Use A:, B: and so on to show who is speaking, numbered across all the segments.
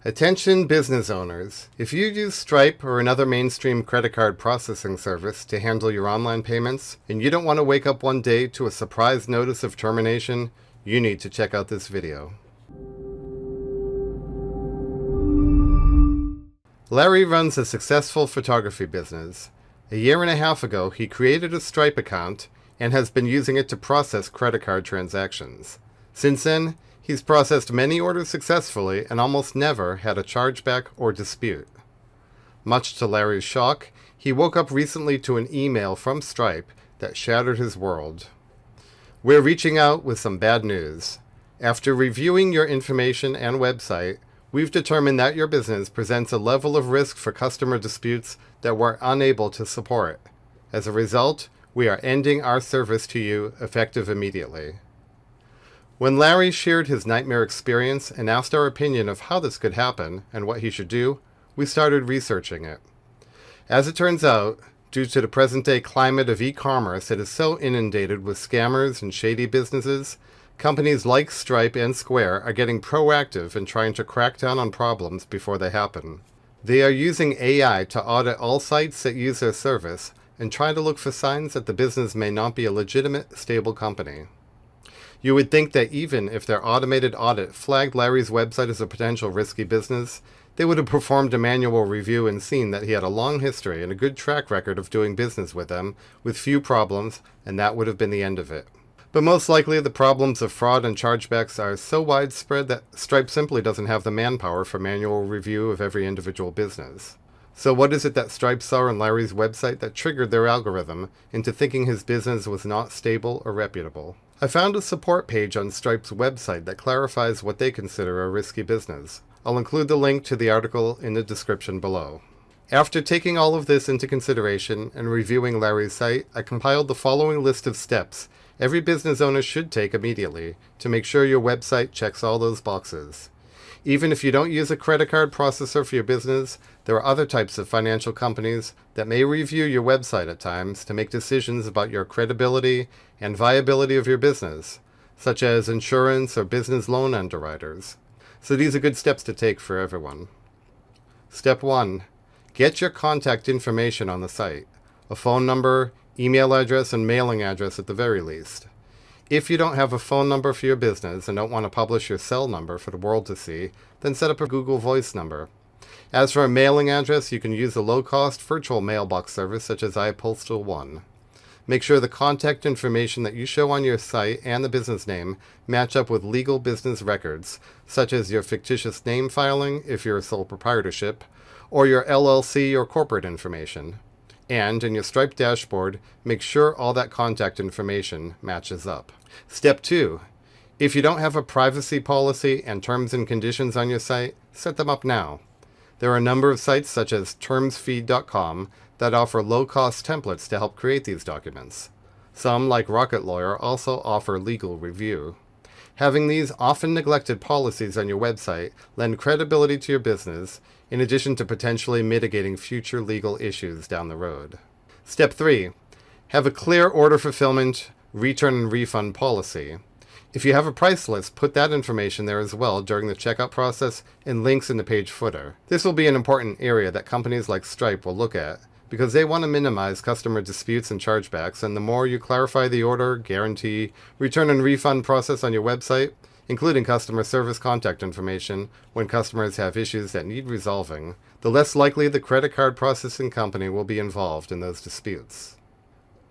A: Attention business owners. If you use Stripe or another mainstream credit card processing service to handle your online payments, and you don't want to wake up one day to a surprise notice of termination, you need to check out this video. Larry runs a successful photography business. A year and a half ago, he created a Stripe account and has been using it to process credit card transactions. Since then, he's processed many orders successfully and almost never had a chargeback or dispute. Much to Larry's shock, he woke up recently to an email from Stripe that shattered his world. We're reaching out with some bad news. After reviewing your information and website, we've determined that your business presents a level of risk for customer disputes that we're unable to support. As a result, we are ending our service to you effective immediately. When Larry shared his nightmare experience and asked our opinion of how this could happen and what he should do, we started researching it. As it turns out, due to the present-day climate of e-commerce that is so inundated with scammers and shady businesses, companies like Stripe and Square are getting proactive in trying to crack down on problems before they happen. They are using AI to audit all sites that use their service and try to look for signs that the business may not be a legitimate, stable company. You would think that even if their automated audit flagged Larry's website as a potential risky business, they would have performed a manual review and seen that he had a long history and a good track record of doing business with them, with few problems, and that would have been the end of it. But most likely the problems of fraud and chargebacks are so widespread that Stripe simply doesn't have the manpower for manual review of every individual business. So what is it that Stripe saw on Larry's website that triggered their algorithm into thinking his business was not stable or reputable? I found a support page on Stripe's website that clarifies what they consider a risky business. I'll include the link to the article in the description below. After taking all of this into consideration and reviewing Larry's site, I compiled the following list of steps every business owner should take immediately to make sure your website checks all those boxes. Even if you don't use a credit card processor for your business, there are other types of financial companies that may review your website at times to make decisions about your credibility and viability of your business, such as insurance or business loan underwriters. So these are good steps to take for everyone. Step 1. Get your contact information on the site, a phone number, email address, and mailing address at the very least. If you don't have a phone number for your business and don't want to publish your cell number for the world to see, then set up a Google Voice number. As for a mailing address, you can use a low-cost virtual mailbox service such as iPostal One. Make sure the contact information that you show on your site and the business name match up with legal business records, such as your fictitious name filing if you're a sole proprietorship, or your LLC or corporate information. And in your Stripe dashboard, make sure all that contact information matches up. Step 2. If you don't have a privacy policy and terms and conditions on your site, set them up now. There are a number of sites such as termsfeed.com that offer low-cost templates to help create these documents. Some, like Rocket Lawyer, also offer legal review. Having these often neglected policies on your website lend credibility to your business, in addition to potentially mitigating future legal issues down the road. Step 3. Have a clear order fulfillment, return and refund policy. If you have a price list, put that information there as well during the checkout process and links in the page footer. This will be an important area that companies like Stripe will look at, because they want to minimize customer disputes and chargebacks, and the more you clarify the order, guarantee, return and refund process on your website, including customer service contact information when customers have issues that need resolving, the less likely the credit card processing company will be involved in those disputes.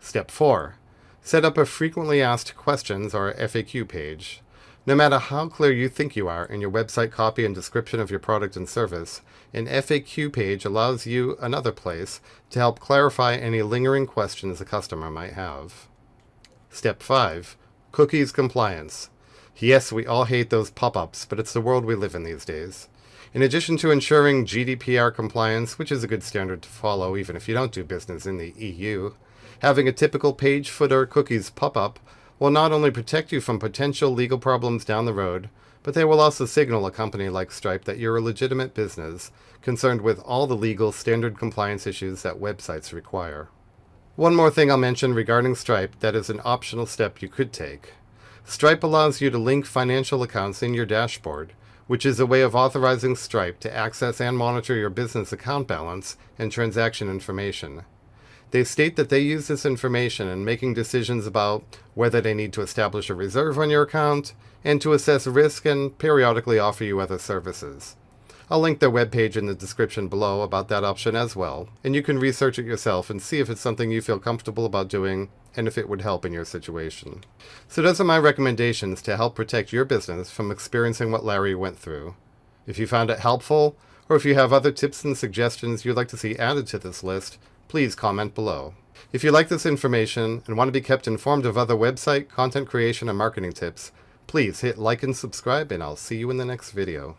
A: Step 4. Set up a frequently asked questions or FAQ page. No matter how clear you think you are in your website copy and description of your product and service, an FAQ page allows you another place to help clarify any lingering questions a customer might have. Step 5. Cookies compliance. Yes, we all hate those pop-ups, but it's the world we live in these days. In addition to ensuring GDPR compliance, which is a good standard to follow even if you don't do business in the EU, having a typical page footer cookies pop-up will not only protect you from potential legal problems down the road, but they will also signal a company like Stripe that you're a legitimate business concerned with all the legal standard compliance issues that websites require. One more thing I'll mention regarding Stripe that is an optional step you could take. Stripe allows you to link financial accounts in your dashboard, which is a way of authorizing Stripe to access and monitor your business account balance and transaction information. They state that they use this information in making decisions about whether they need to establish a reserve on your account and to assess risk and periodically offer you other services. I'll link their webpage in the description below about that option as well, and you can research it yourself and see if it's something you feel comfortable about doing and if it would help in your situation. So those are my recommendations to help protect your business from experiencing what Larry went through. If you found it helpful, or if you have other tips and suggestions you'd like to see added to this list, please comment below. If you like this information and want to be kept informed of other website, content creation, and marketing tips, please hit like and subscribe, and I'll see you in the next video.